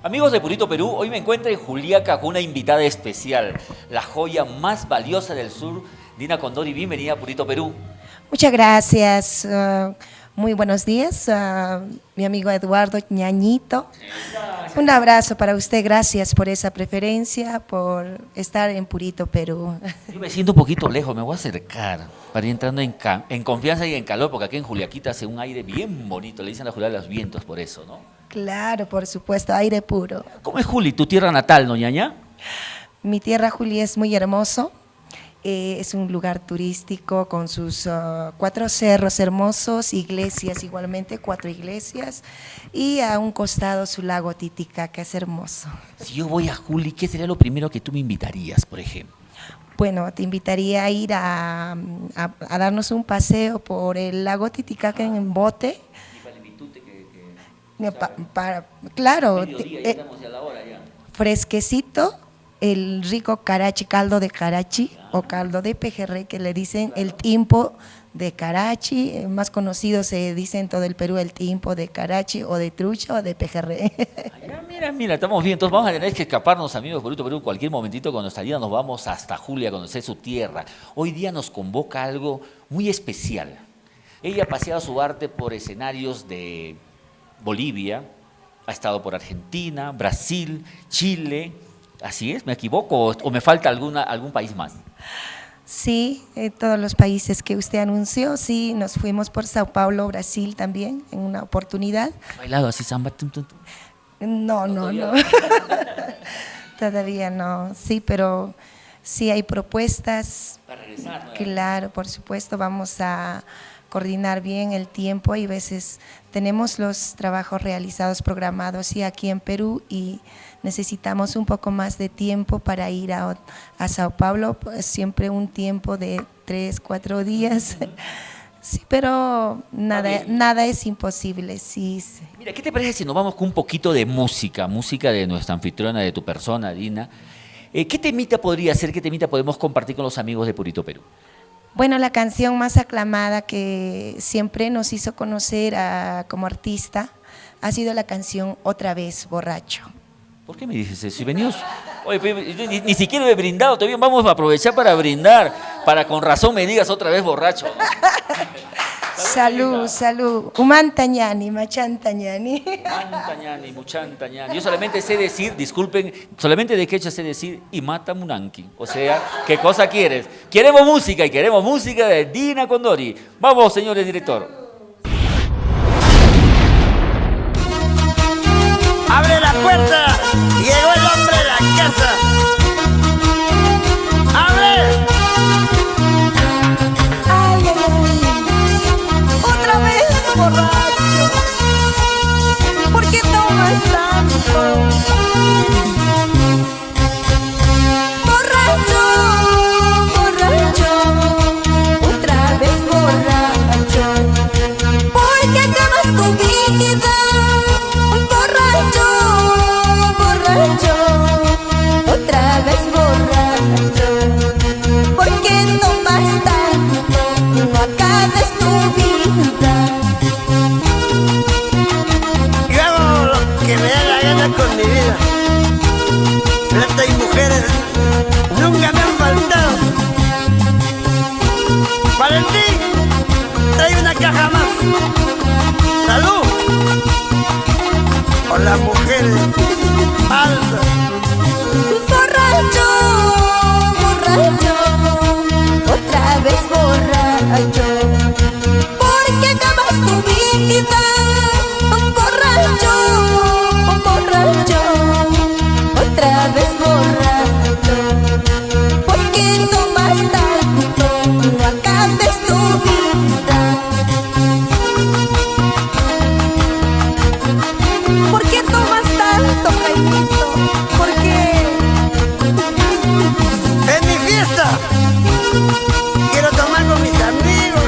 Amigos de Purito Perú, hoy me encuentro en Juliaca con una invitada especial, la joya más valiosa del sur, Dina Condori. Bienvenida a Purito Perú. Muchas gracias. Muy buenos días, mi amigo Eduardo Ñañito. Un abrazo para usted, gracias por esa preferencia, por estar en Purito Perú. Yo me siento un poquito lejos, me voy a acercar para ir entrando en confianza y en calor, porque aquí en Juliaquita hace un aire bien bonito, le dicen la Juliaca de los vientos por eso, ¿no? Claro, por supuesto, aire puro. ¿Cómo es Juli, tu tierra natal, no, ñaña? Mi tierra, Juli, es muy hermoso. Es un lugar turístico con sus 4 cerros hermosos, iglesias igualmente, 4 iglesias, y a un costado su lago Titicaca, es hermoso. Si yo voy a Juli, ¿qué sería lo primero que tú me invitarías, por ejemplo? Bueno, te invitaría a ir a darnos un paseo por el lago Titicaca en bote. Claro, fresquecito, el rico carachi, caldo de carachi o caldo de pejerrey que le dicen el timpo de carachi, más conocido se dice en todo el Perú el timpo de carachi o de trucha o de pejerrey. Mira, estamos bien, entonces vamos a tener que escaparnos, amigos de Purito Perú, cualquier momentito con nuestra vida nos vamos hasta Julia a conocer su tierra. Hoy día nos convoca algo muy especial. Ella ha paseado su arte por escenarios de Bolivia, ha estado por Argentina, Brasil, Chile. ¿Así es? ¿Me equivoco o me falta algún país más? Sí, todos los países que usted anunció, sí, nos fuimos por Sao Paulo, Brasil también, en una oportunidad. ¿Ha bailado así samba? Tum, tum, tum? No. Todavía no, sí, pero sí hay propuestas. Para regresar, ¿no? Claro, por supuesto, vamos a coordinar bien el tiempo y a veces tenemos los trabajos realizados, programados y aquí en Perú y necesitamos un poco más de tiempo para ir a Sao Paulo, pues siempre un tiempo de 3, 4 días. Sí, pero nada es imposible. Sí. Mira, ¿qué te parece si nos vamos con un poquito de música de nuestra anfitriona, de tu persona, Dina? ¿Qué temita podría ser, qué temita podemos compartir con los amigos de Purito Perú? Bueno, la canción más aclamada que siempre nos hizo conocer como artista ha sido la canción Otra vez borracho. ¿Por qué me dices eso? Si venimos, oye, ni siquiera he brindado, todavía vamos a aprovechar para brindar, para con razón me digas otra vez borracho. Salud. Umantañani, machantañani. Mantañani, muchantañani. Yo solamente sé decir, disculpen, solamente de quechua sé decir y mata munanqui. O sea, ¿qué cosa quieres? Queremos música de Dina Condori. Vamos, señores director. ¡Abre la puerta! ¡Llegó el hombre de la casa! ¡Abre! Ay, otra vez borracho. ¿Por qué tomas tanto? Borracho, otra vez borracho. ¿Por qué acabas tu vida? Otra vez borracho. ¿Por qué tomas tanto? No acabes tu vida. Yo hago lo que me da la gana con mi vida. Plata y mujeres nunca me han faltado. Valentín, trae una caja más. ¡Salud! Con las mujeres altas. Borracho, otra vez borracho. ¿Por qué acabas tu vida? Borracho, otra vez borracho. ¿Por qué tomas tanto? No acabes tu vida. ¿Por qué tomas tanto, Jaimito? ¿Por qué? Es mi fiesta. Quiero tomar con mis amigos.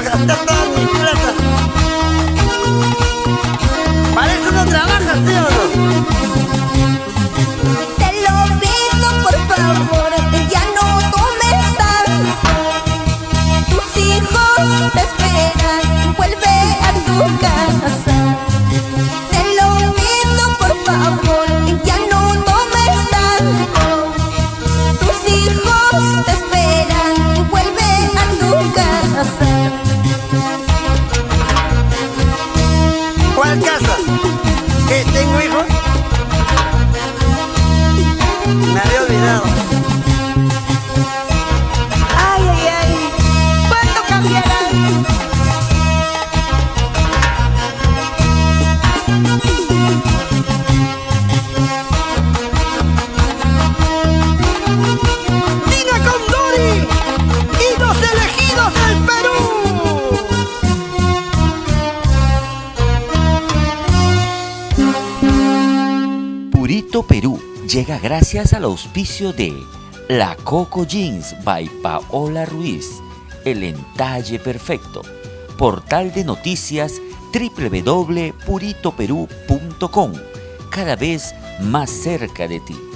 ¿Cuál casa? ¿Que tengo hijos? Me había olvidado. Ay, ay, ay. ¿Cuándo cambiarán? Dina Condori y los elegidos del Perú. Purito Perú llega gracias al auspicio de La Coco Jeans by Paola Ruiz, el entalle perfecto, portal de noticias www.puritoperú.com, cada vez más cerca de ti.